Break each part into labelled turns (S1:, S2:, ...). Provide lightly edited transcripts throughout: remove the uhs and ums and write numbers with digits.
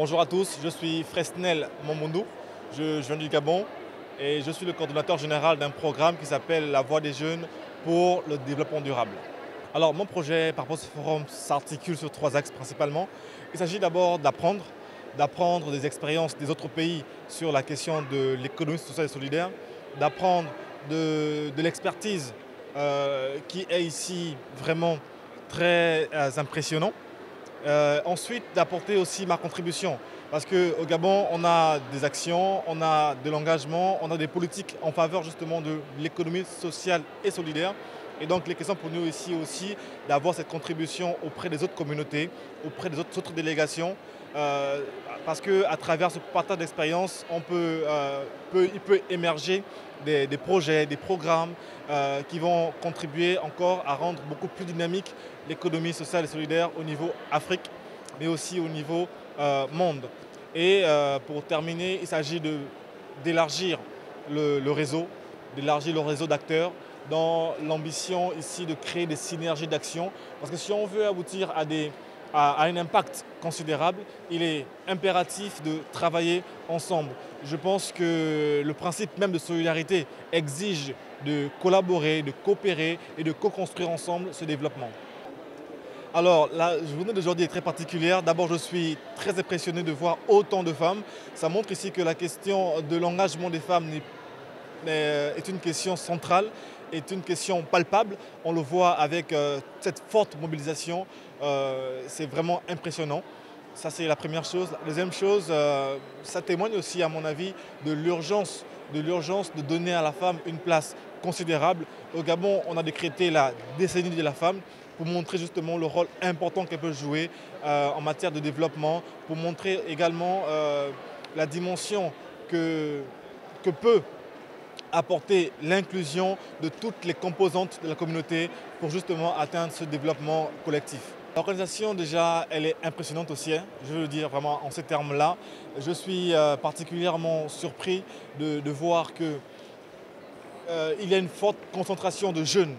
S1: Bonjour à tous, je suis Fresnel Mamoundou, je viens du Gabon et je suis le coordonnateur général d'un programme qui s'appelle La Voix des jeunes pour le développement durable. Alors mon projet par rapport à ce forum s'articule sur trois axes principalement. Il s'agit d'abord d'apprendre des expériences des autres pays sur la question de l'économie sociale et solidaire, d'apprendre de l'expertise qui est ici vraiment très impressionnant. Ensuite, d'apporter aussi ma contribution. Parce qu'au Gabon, on a des actions, on a de l'engagement, on a des politiques en faveur justement de l'économie sociale et solidaire. Et donc, les questions pour nous ici aussi d'avoir cette contribution auprès des autres communautés, auprès des autres délégations. Parce qu'à travers ce partage d'expérience, il peut émerger des projets, des programmes qui vont contribuer encore à rendre beaucoup plus dynamique l'économie sociale et solidaire au niveau Afrique, mais aussi au niveau monde. Et pour terminer, il s'agit d'élargir le réseau, d'élargir le réseau d'acteurs dans l'ambition ici de créer des synergies d'action. Parce que si on veut aboutir à un impact considérable, il est impératif de travailler ensemble. Je pense que le principe même de solidarité exige de collaborer, de coopérer et de co-construire ensemble ce développement. Alors, la journée d'aujourd'hui est très particulière. D'abord, je suis très impressionné de voir autant de femmes. Ça montre ici que la question de l'engagement des femmes est une question centrale, est une question palpable. On le voit avec cette forte mobilisation. C'est vraiment impressionnant. Ça, c'est la première chose. La deuxième chose, ça témoigne aussi, à mon avis, de l'urgence de donner à la femme une place considérable. Au Gabon, on a décrété la décennie de la femme pour montrer justement le rôle important qu'elle peut jouer en matière de développement, pour montrer également la dimension que peut apporter l'inclusion de toutes les composantes de la communauté pour justement atteindre ce développement collectif. L'organisation déjà, elle est impressionnante aussi, hein, je veux le dire vraiment en ces termes-là. Je suis particulièrement surpris de voir qu'il y a une forte concentration de jeunes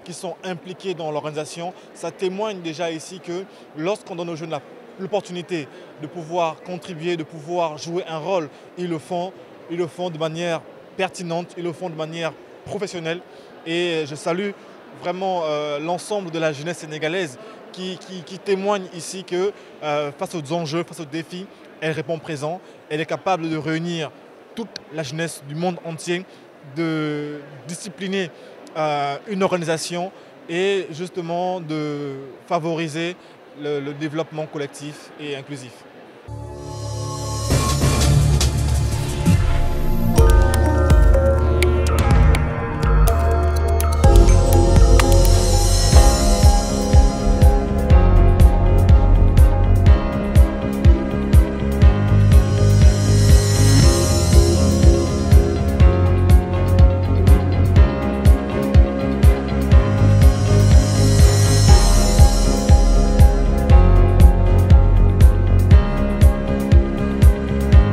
S1: qui sont impliqués dans l'organisation. Ça témoigne déjà ici que lorsqu'on donne aux jeunes l'opportunité de pouvoir contribuer, de pouvoir jouer un rôle, ils le font de manière pertinente, ils le font de manière professionnelle. Et je salue vraiment l'ensemble de la jeunesse sénégalaise qui témoigne ici que face aux enjeux, face aux défis, elle répond présent, elle est capable de réunir toute la jeunesse du monde entier, de discipliner une organisation et justement de favoriser le développement collectif et inclusif.